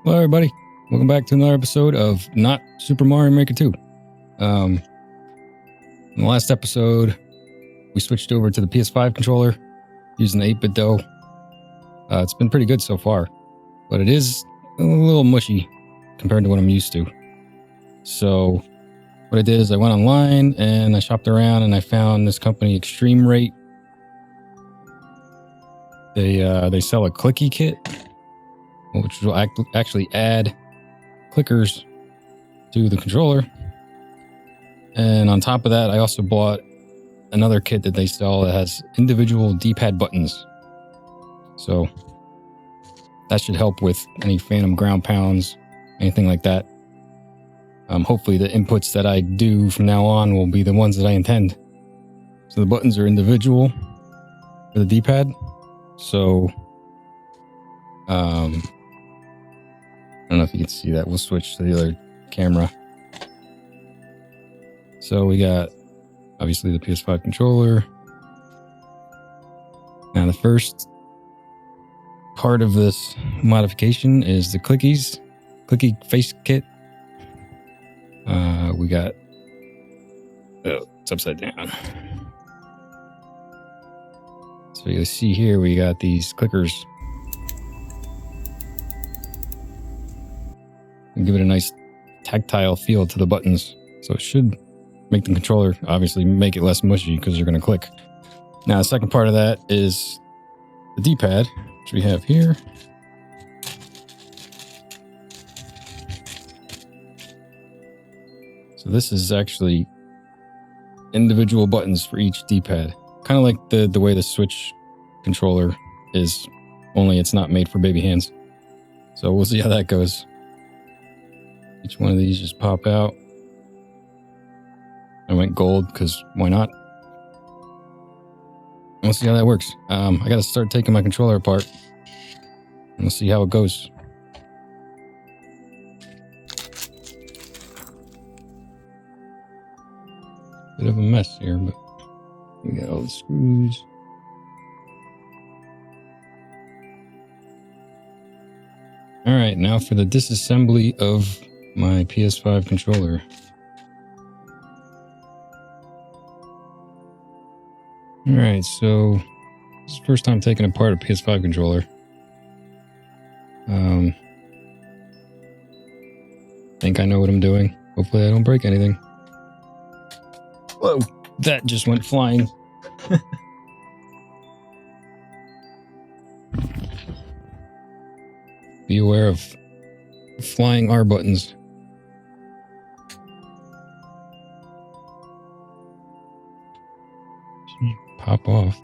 Hello everybody, welcome back to another episode of Not Super Mario Maker 2. In the last episode, we switched over to the PS5 controller using the 8-bit dough. It's been pretty good so far, but it is a little mushy compared to what I'm used to. So what I did is I went online and I shopped around and I found this company, eXtremeRate. They sell a Clicky kit, which will actually add clickers to the controller. And on top of that, I also bought another kit that they sell that has individual Dpad buttons. So that should help with any phantom ground pounds, anything like that. Hopefully the inputs that I do from now on will be the ones that I intend. So the buttons are individual for the Dpad. So I don't know if you can see that. We'll switch to the other camera. So we got, obviously, the PS5 controller. Now the first part of this modification is the Clicky face kit. We got, it's upside down. So you'll see here we got these clickers. And give it a nice tactile feel to the buttons. So it should make the controller, obviously, make it less mushy because you're going to click. Now, the second part of that is the D-pad, which we have here. So this is actually individual buttons for each D-pad. Kind of like the way the Switch controller is, only it's not made for baby hands. So we'll see how that goes. Each one of these just pop out. I went gold because why not? We'll see how that works. I got to start taking my controller apart. And we'll see how it goes. Bit of a mess here, but we got all the screws. All right, now for the disassembly of my PS5 controller. All right, so this is the first time taking apart a PS5 controller. Think I know what I'm doing. Hopefully I don't break anything. Whoa, that just went flying. Be aware of flying R buttons. Pop off.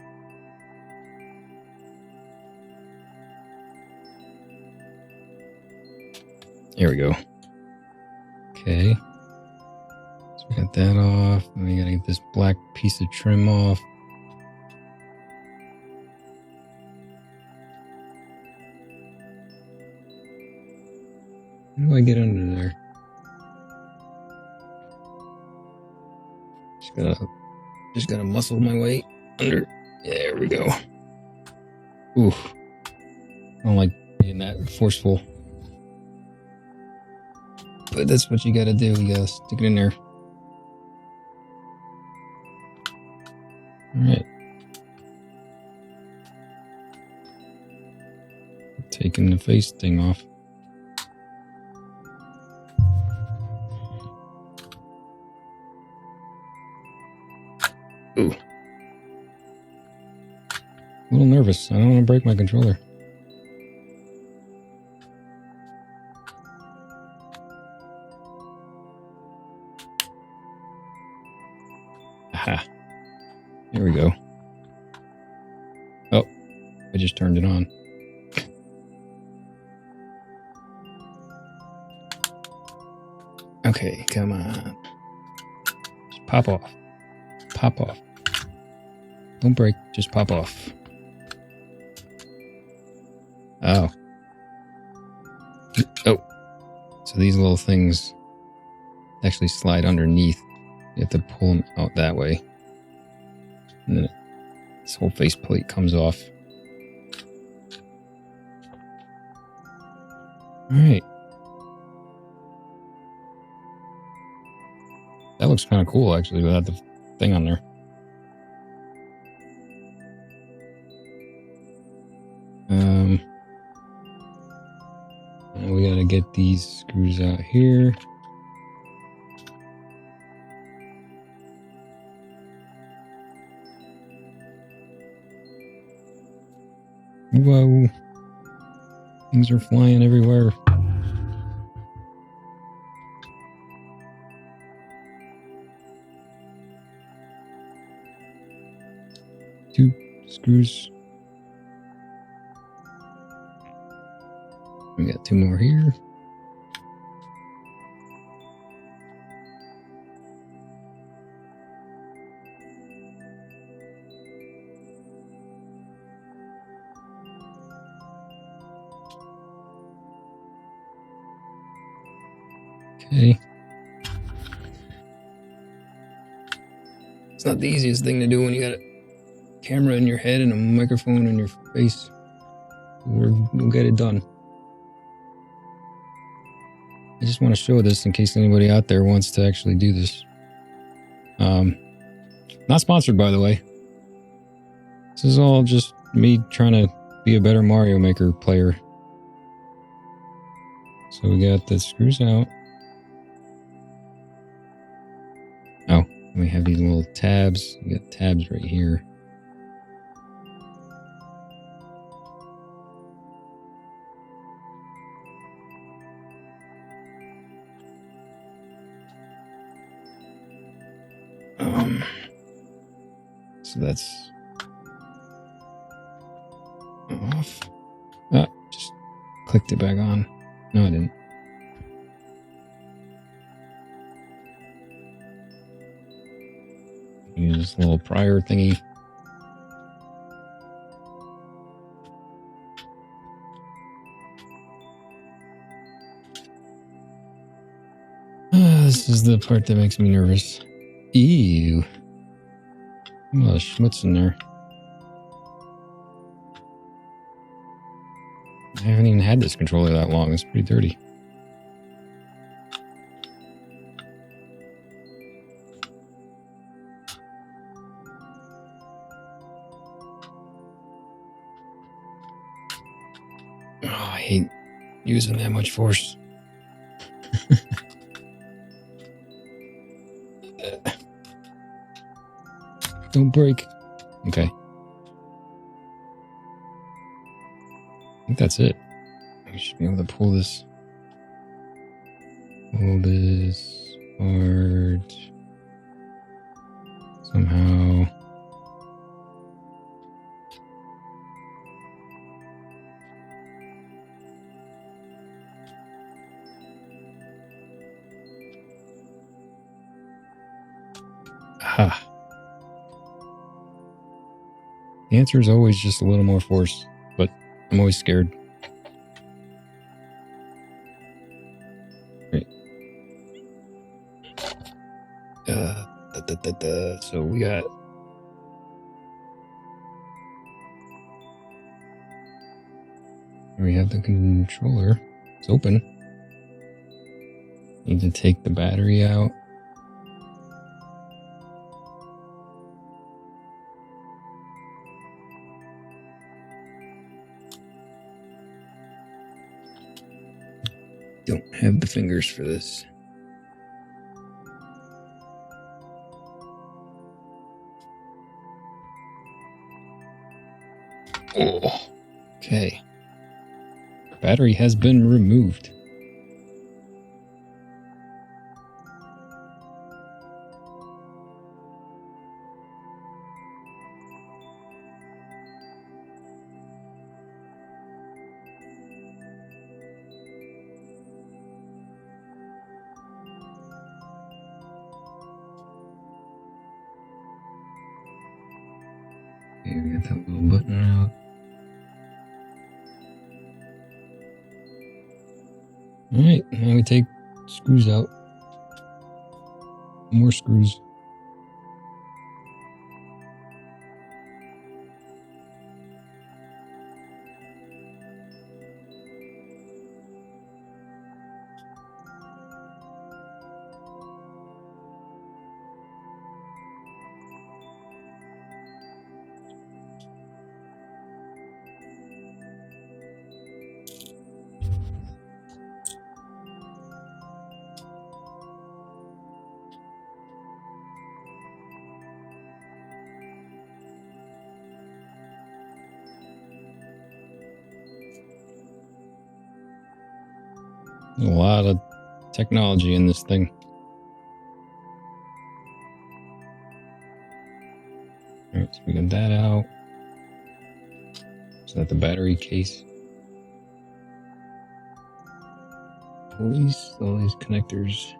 Here we go. Okay. So we got that off. And we gotta get this black piece of trim off. How do I get under there? Just gotta muscle my way under. There we go. Ooh. I don't like being that forceful. But that's what you gotta do. You gotta stick it in there. Alright. Taking the face thing off. Ooh. A little nervous. I don't want to break my controller. Aha. Here we go. Oh, I just turned it on. Okay, come on. Just pop off. Pop off. Don't break, just pop off. Oh. Oh. So these little things actually slide underneath. You have to pull them out that way. And then this whole faceplate comes off. All right. That looks kind of cool, actually, without the thing on there. We gotta get these screws out here. Whoa. Things are flying everywhere. Two screws. We got two more here. Okay. It's not the easiest thing to do when you got a camera in your head and a microphone in your face. We'll get it done. I just want to show this in case anybody out there wants to actually do this. Not sponsored, by the way. This is all just me trying to be a better Mario Maker player. So we got the screws out. Oh, we have these little tabs. We got tabs right here. So that's off. Ah, just clicked it back on. No, I didn't. Use this little prior thingy. This is the part that makes me nervous. Ew. Oh, what's in there? I haven't even had this controller that long. It's pretty dirty. Oh, I hate using that much force. Don't break. Okay. I think that's it. I should be able to pull this. Pull this part. Somehow. Aha. The answer is always just a little more force, but I'm always scared. Right. So we got we have the controller. It's open. Need to take the battery out. Don't have the fingers for this. Oh, okay. Battery has been removed. Okay, we got that little button out. Alright, now we take screws out. More screws. A lot of technology in this thing. Alright, so we got that out. Is that the battery case? Police, all these connectors.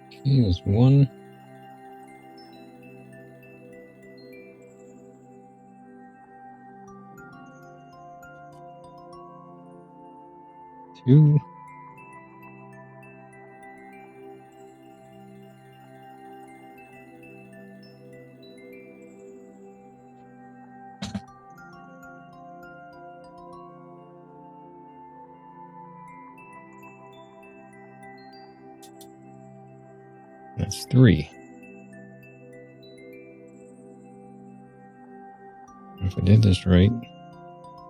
Okay, there's one. Two. That's three. If I did this right,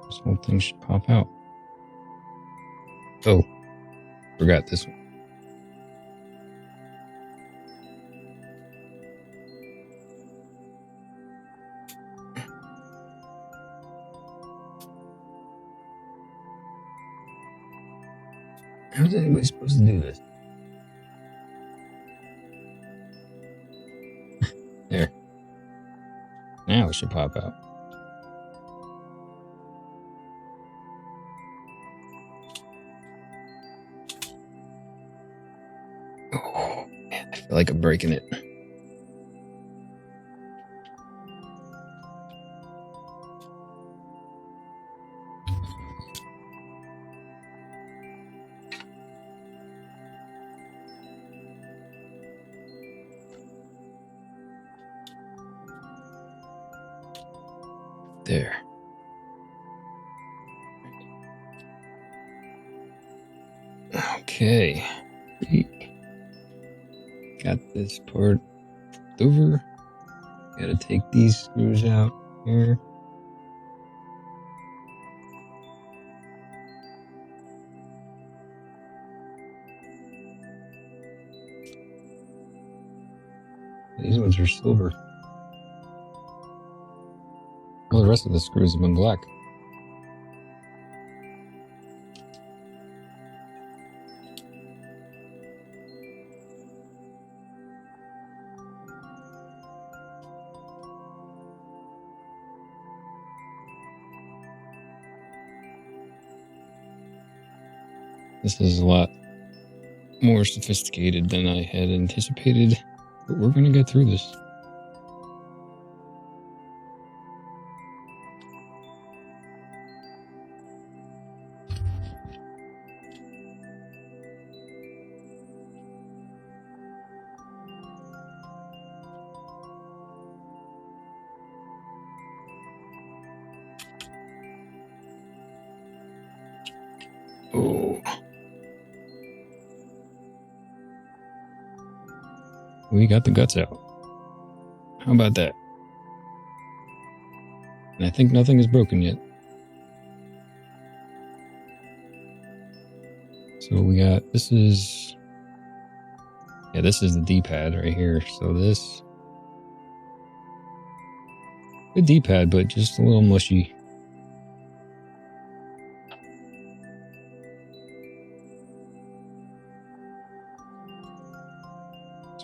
this whole thing should pop out. Oh, forgot this one. How's anybody supposed to do this? There. Now it should pop out. Oh, man, I feel like I'm breaking it. There. Okay. Got this part over. Gotta take these screws out here. These ones are silver. All the rest of the screws have been black. This is a lot more sophisticated than I had anticipated, but we're gonna get through this. Oh. We got the guts out. How about that? And I think nothing is broken yet. So we got, this is the Dpad right here. So this, good Dpad, but just a little mushy.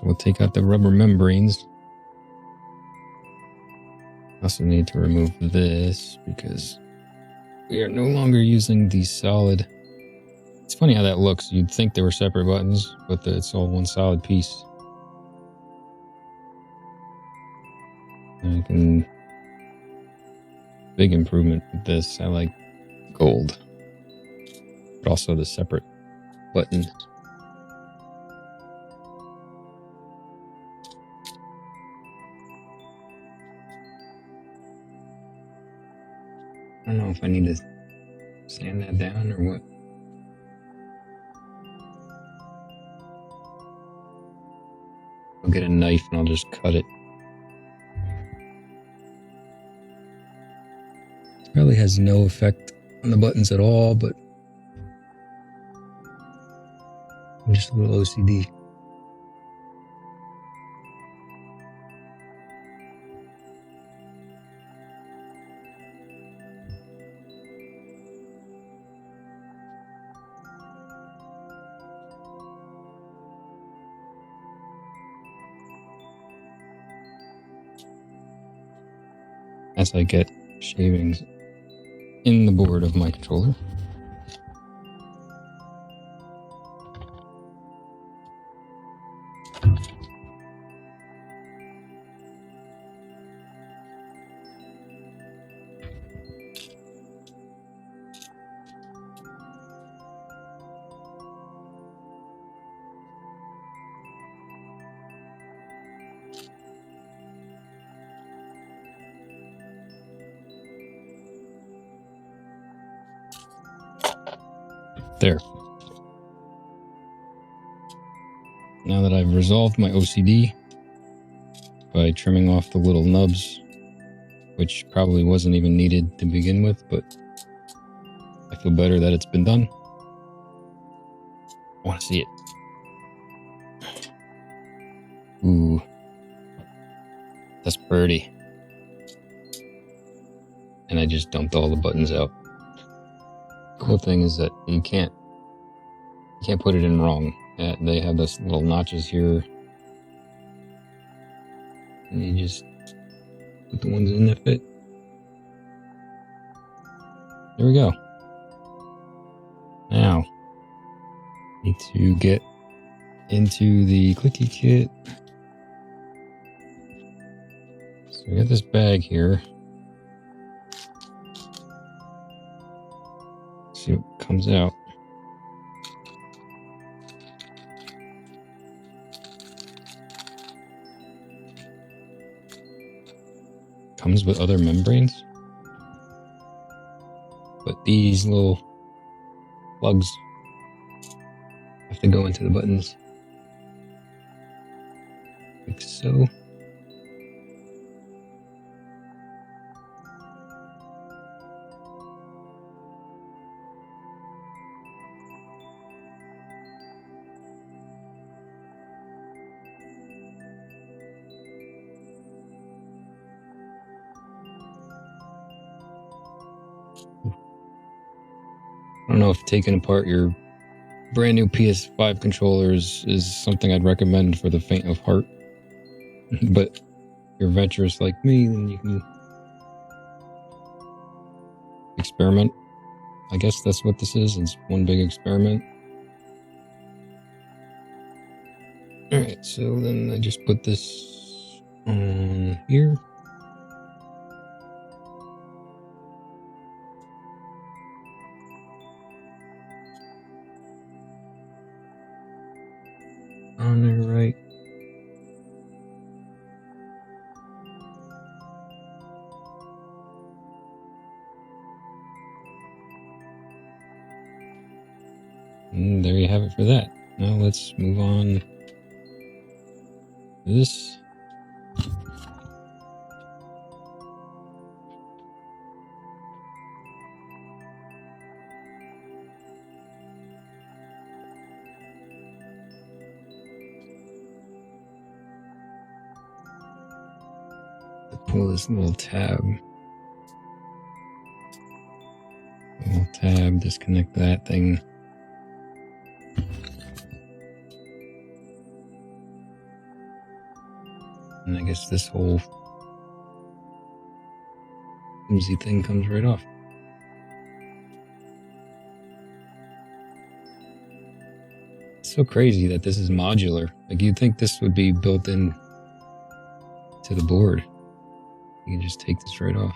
We'll take out the rubber membranes. Also need to remove this because we are no longer using the solid. It's funny how that looks. You'd think they were separate buttons, but it's all one solid piece. Big improvement with this. I like gold, but also the separate button. I don't know if I need to sand that down or what. I'll get a knife and I'll just cut it. It probably has no effect on the buttons at all, but I'm just a little OCD. As I get shavings in the board of my controller. There. Now that I've resolved my OCD by trimming off the little nubs, which probably wasn't even needed to begin with, but I feel better that it's been done. I want to see it. Ooh. That's pretty. And I just dumped all the buttons out. Cool thing is that you can't put it in wrong. They have this little notches here, and you just put the ones in that fit. There we go. Now, need to get into the Clicky kit. So we got this bag here. See what comes out. Comes with other membranes, but these little plugs have to go into the buttons, like so. I don't know if taking apart your brand new PS5 controllers is something I'd recommend for the faint of heart. But if you're adventurous like me, then you can experiment. I guess that's what this is. It's one big experiment. Alright, so then I just put this on here. On there, right? And there you have it for that. Now let's move on to this. Pull this little tab. Little tab, disconnect that thing. And I guess this whole flimsy thing comes right off. It's so crazy that this is modular. Like, you'd think this would be built in to the board. You can just take this right off.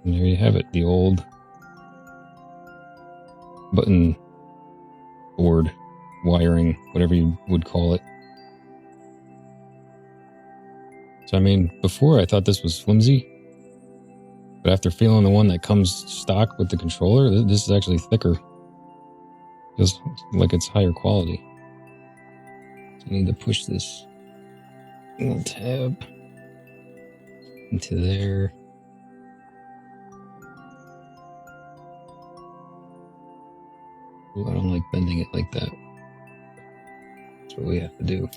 And there you have it, the old button board wiring, whatever you would call it. So I mean, before I thought this was flimsy, but after feeling the one that comes stock with the controller, this is actually thicker. Feels like it's higher quality. So I need to push this Little tab into there. Ooh, I don't like bending it like that. That's what we have to do.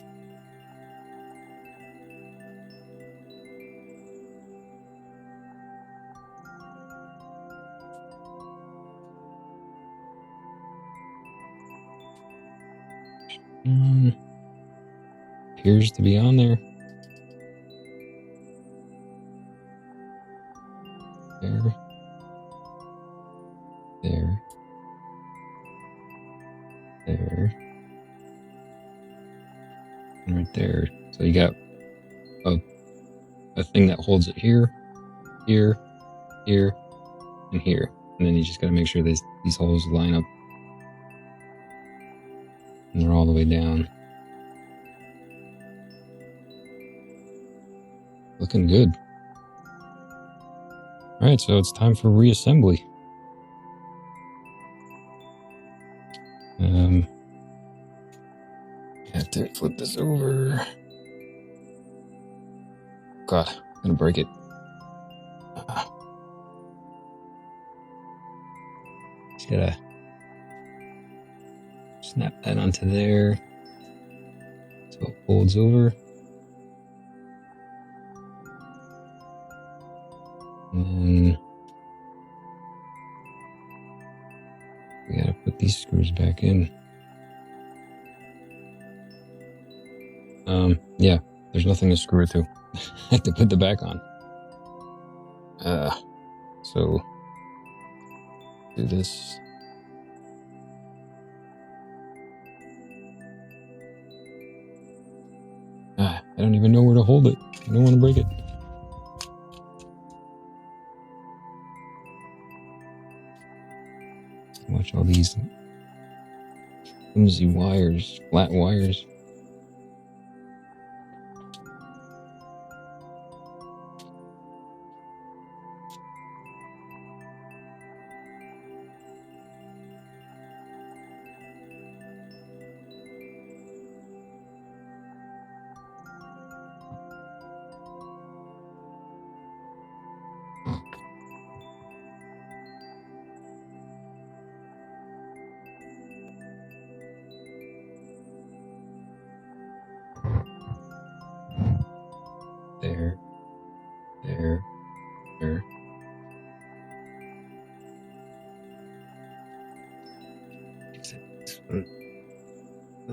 Appears to be on there. There. There. There. And right there. So you got a thing that holds it here, here, here, and here. And then you just gotta make sure these holes line up. And they're all the way down. Looking good. Alright, so it's time for reassembly. I have to flip this over. God, I'm gonna break it. Just gotta snap that onto there so it folds over. And then we gotta put these screws back in. Yeah, there's nothing to screw it to. I have to put the back on. So do this. I don't even know where to hold it. I don't want to break it. Watch all these flimsy wires, flat wires. There, there, there.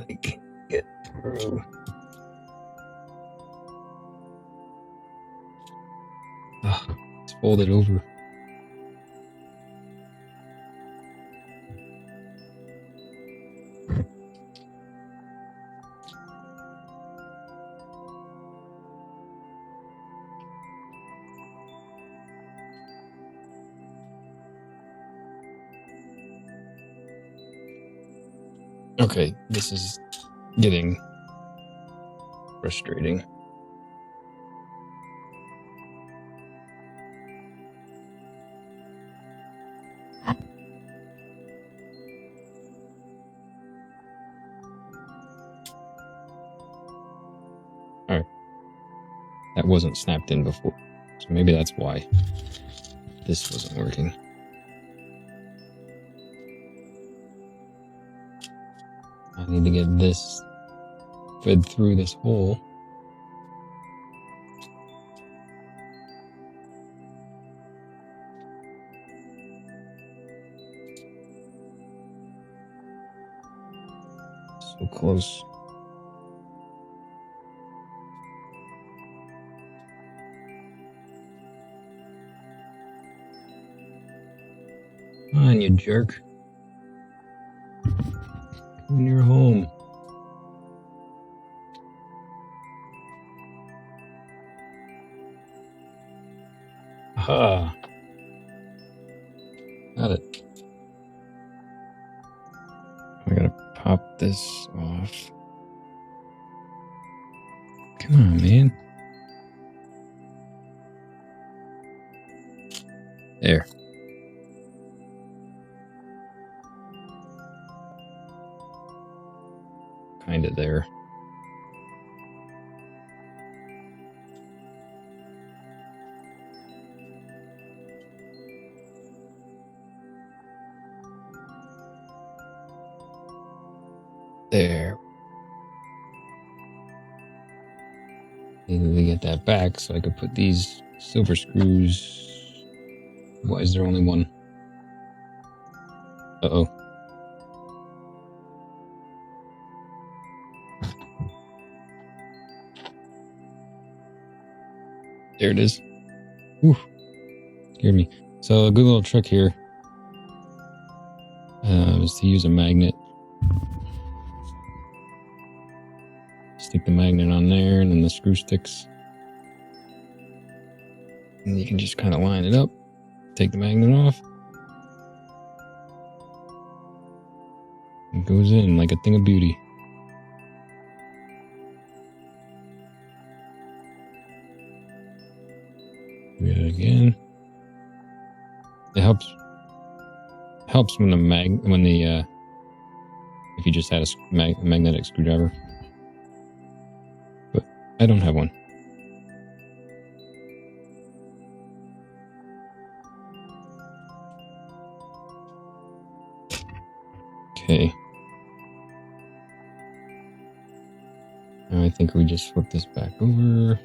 I can get through. It's folded over. Okay, this is getting frustrating. Alright. That wasn't snapped in before, so maybe that's why this wasn't working. I need to get this fed through this hole. So close. Come on, you jerk. When you're home. Aha. Got it. I gotta pop this off. Come on, man. There. Kinda there. There. Maybe we get that back so I could put these silver screws. Why is there only one? Uh-oh. There it is. Whew. Scared me. So a good little trick here is to use a magnet. Stick the magnet on there and then the screw sticks. And you can just kind of line it up. Take the magnet off. It goes in like a thing of beauty. Do it again. It helps when if you just had a magnetic screwdriver. But I don't have one. Okay. Now I think we just flip this back over.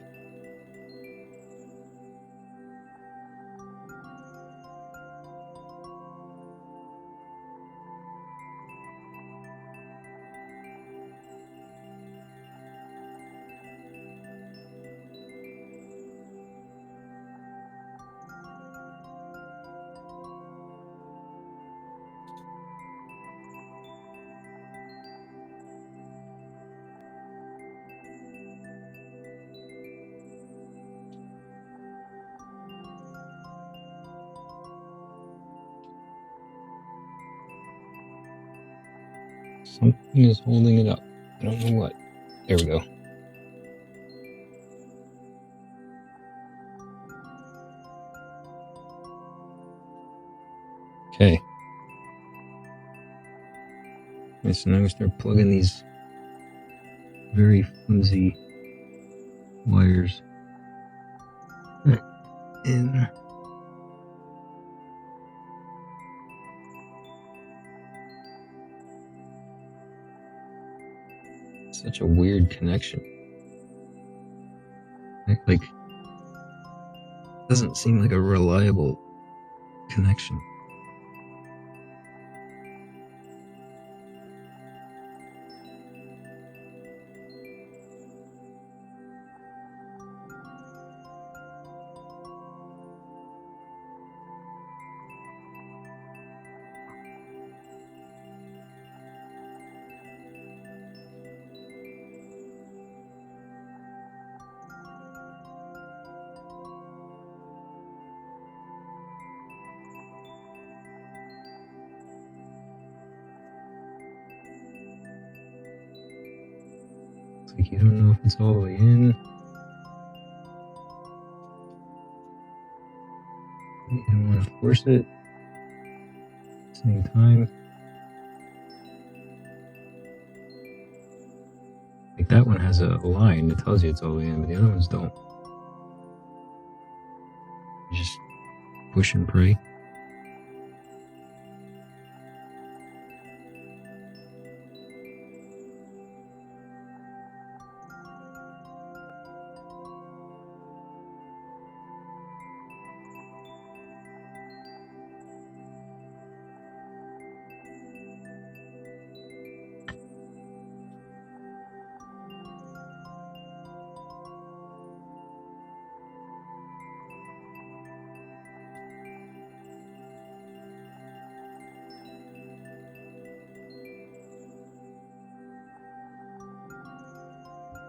Something is holding it up. I don't know what. There we go. Okay. Okay, so now we start plugging these very flimsy wires in. Such a weird connection. Like, doesn't seem like a reliable connection. Like you don't know if it's all the way in. You don't want to force it at the same time. Like that one has a line that tells you it's all the way in, but the other ones don't. You just push and pray.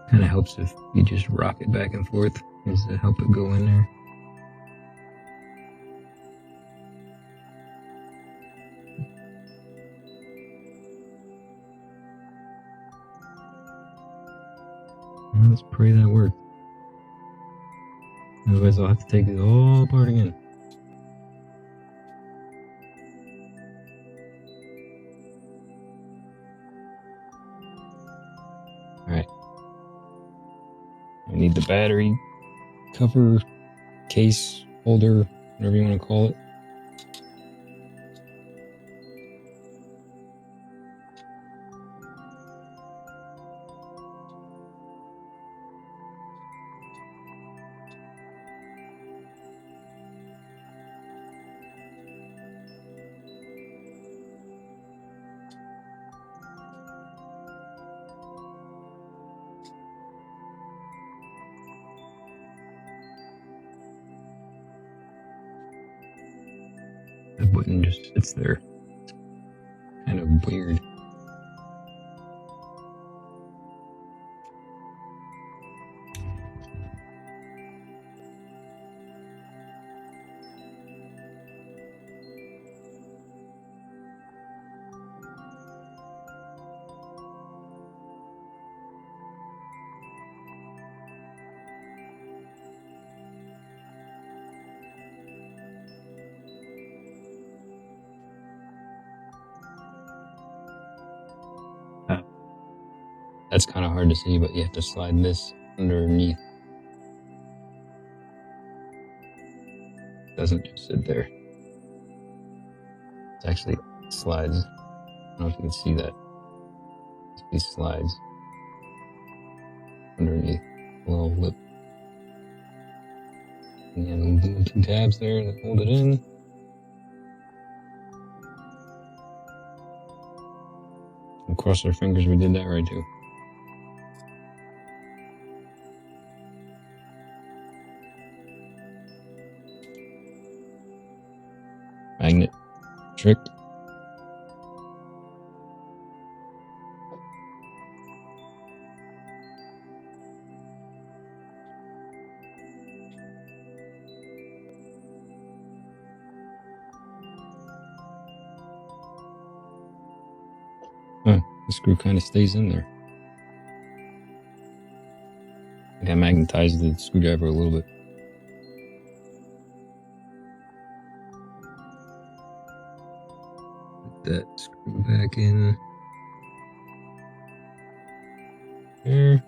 Kind of helps if you just rock it back and forth, is to help it go in there. Well, let's pray that works. Otherwise I'll have to take it all apart again. Alright. I need the battery cover, case, holder, whatever you want to call it. button just sits there. Kind of weird. That's kind of hard to see, but you have to slide this underneath. It doesn't just sit there. It actually slides. I don't know if you can see that. It slides underneath the little lip. And the 2 tabs there that hold it in. We'll cross our fingers we did that right too. Magnet trick. Huh, the screw kind of stays in there. I think I magnetized the screwdriver a little bit. Put that screw back in there.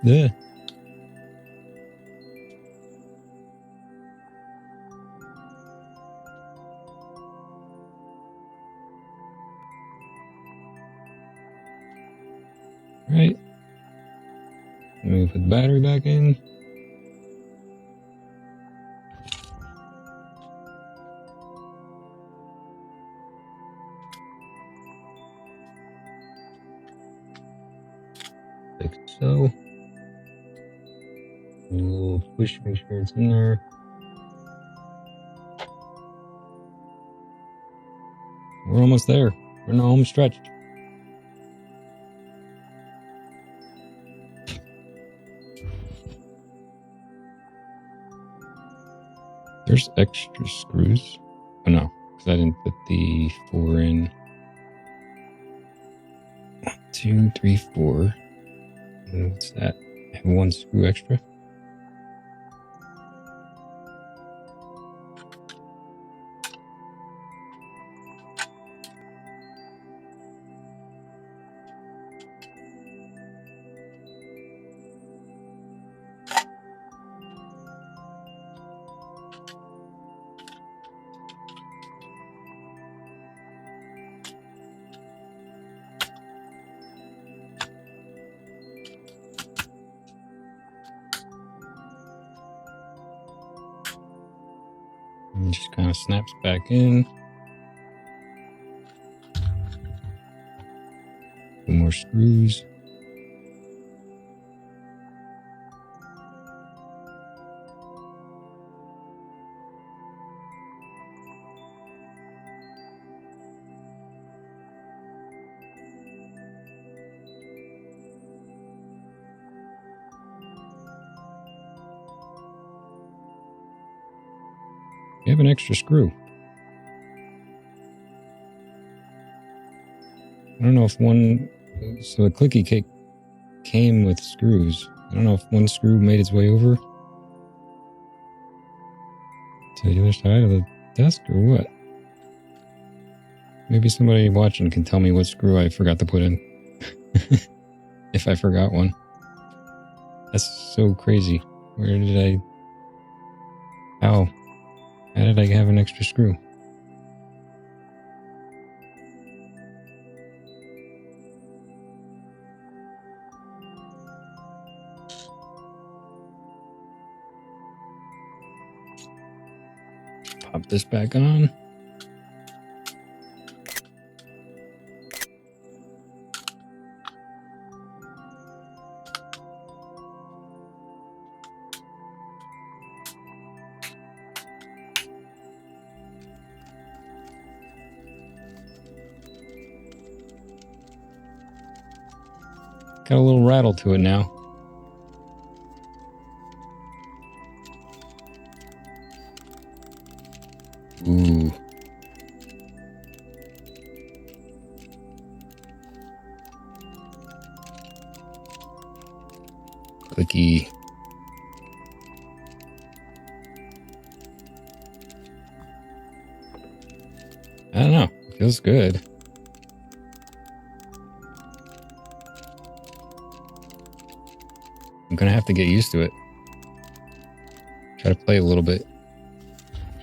Yeah. Right. Let me put the battery back in. Like so. A little push, make sure it's in there. We're almost there. We're in the home stretch. There's extra screws. Oh no, because I didn't put the 4 in. 1, 2, 3, 4. And what's that? I have 1 screw extra. And just kind of snaps back in. 2 more screws. You have an extra screw. I don't know if one... So the Clicky kit came with screws. I don't know if 1 screw made its way over to the other side of the desk or what. Maybe somebody watching can tell me what screw I forgot to put in. If I forgot one. That's so crazy. Where did I... How? How did I have an extra screw? Pop this back on. Got a little rattle to it now. Ooh. Clicky. I don't know. Feels good. I'm gonna have to get used to it. Try to play a little bit.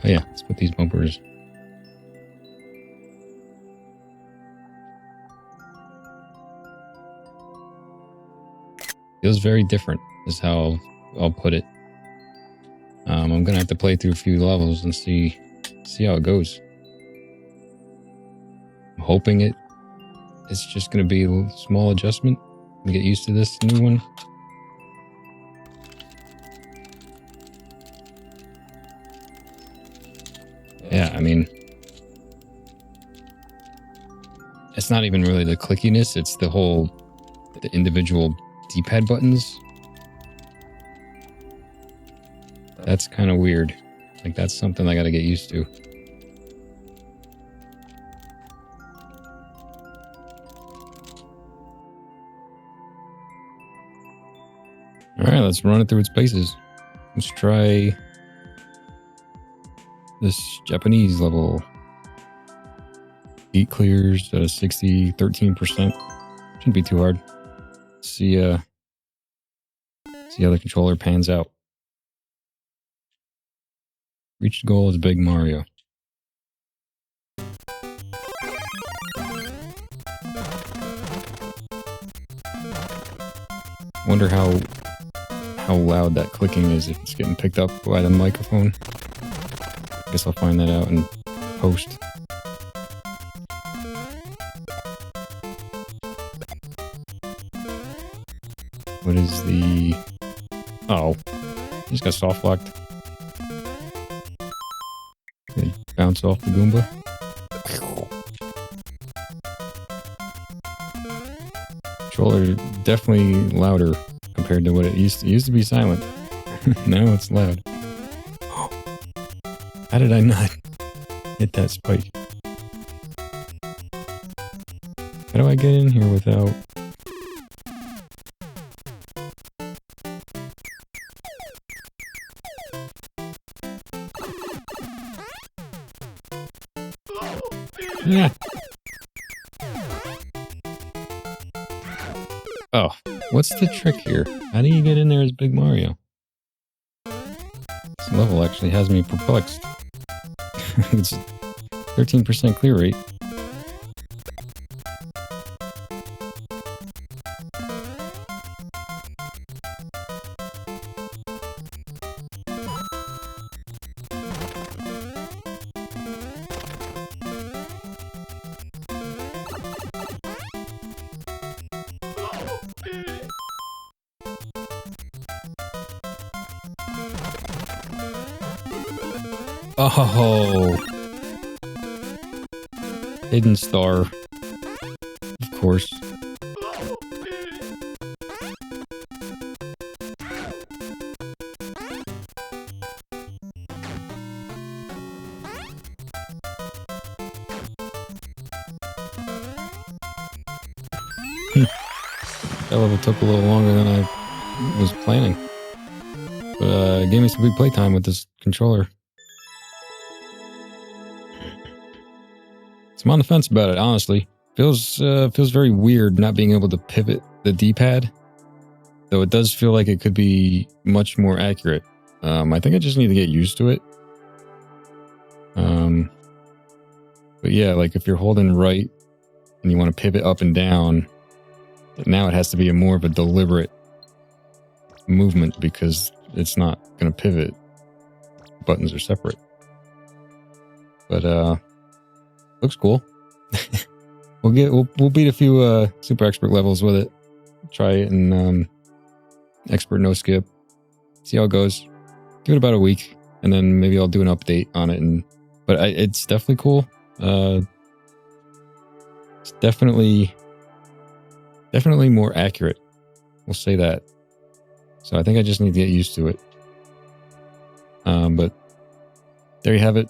Oh yeah, let's put these bumpers. Feels very different is how I'll put it. I'm gonna have to play through a few levels and see how it goes. I'm hoping it's just gonna be a small adjustment and get used to this new one. Yeah, I mean, it's not even really the clickiness, it's the individual Dpad buttons. That's kind of weird. Like, that's something I gotta get used to. Alright, let's run it through its paces. Let's try this Japanese level. Beat clears at a 60, 13%. Shouldn't be too hard. See how the controller pans out. Reach the goal as Big Mario. Wonder how loud that clicking is if it's getting picked up by the microphone. Guess I'll find that out in post. What is the... Oh, just got soft locked. Okay, bounce off the Goomba. Controller definitely louder compared to what it used to. It used to be silent. Now it's loud. How did I not hit that spike? How do I get in here without... Yeah. Oh, what's the trick here? How do you get in there as Big Mario? This level actually has me perplexed. It's 13% clear rate. Oh, hidden star, of course. That level took a little longer than I was planning, but it gave me some good playtime with this controller. So I'm on the fence about it, honestly. Feels very weird not being able to pivot the D-pad, though it does feel like it could be much more accurate. I think I just need to get used to it. But yeah, like if you're holding right and you want to pivot up and down, now it has to be a more of a deliberate movement because it's not going to pivot. Buttons are separate. but looks cool. We'll beat a few super expert levels with it. Try it in expert no skip. See how it goes. Give it about a week, and then maybe I'll do an update on it. But it's definitely cool. It's definitely more accurate. We'll say that. So I think I just need to get used to it. But there you have it.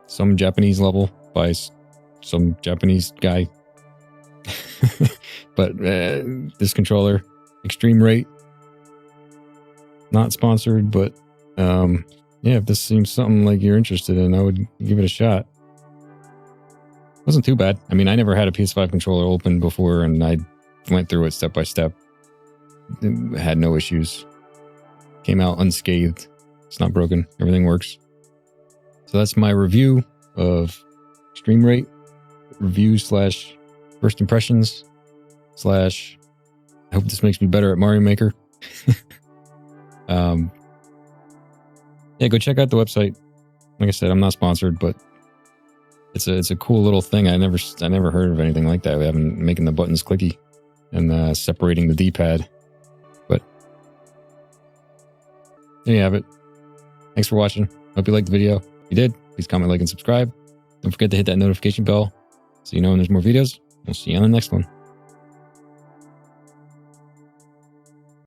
Some Japanese level by some Japanese guy. But this controller, eXtremeRate, not sponsored, but yeah, if this seems something like you're interested in, I would give it a shot. Wasn't too bad. I mean, I never had a PS5 controller open before, and I went through it step by step. It had no issues. Came out unscathed. It's not broken. Everything works. So that's my review of eXtremeRate. Review / first impressions / I hope this makes me better at Mario Maker. Yeah, go check out the website. Like I said, I'm not sponsored, but it's a cool little thing. I never heard of anything like that. We haven't making the buttons clicky and separating the D-pad. But there you have it. Thanks for watching. Hope you liked the video. If you did, please comment, like, and subscribe. Don't forget to hit that notification bell so you know when there's more videos. We'll see you on the next one.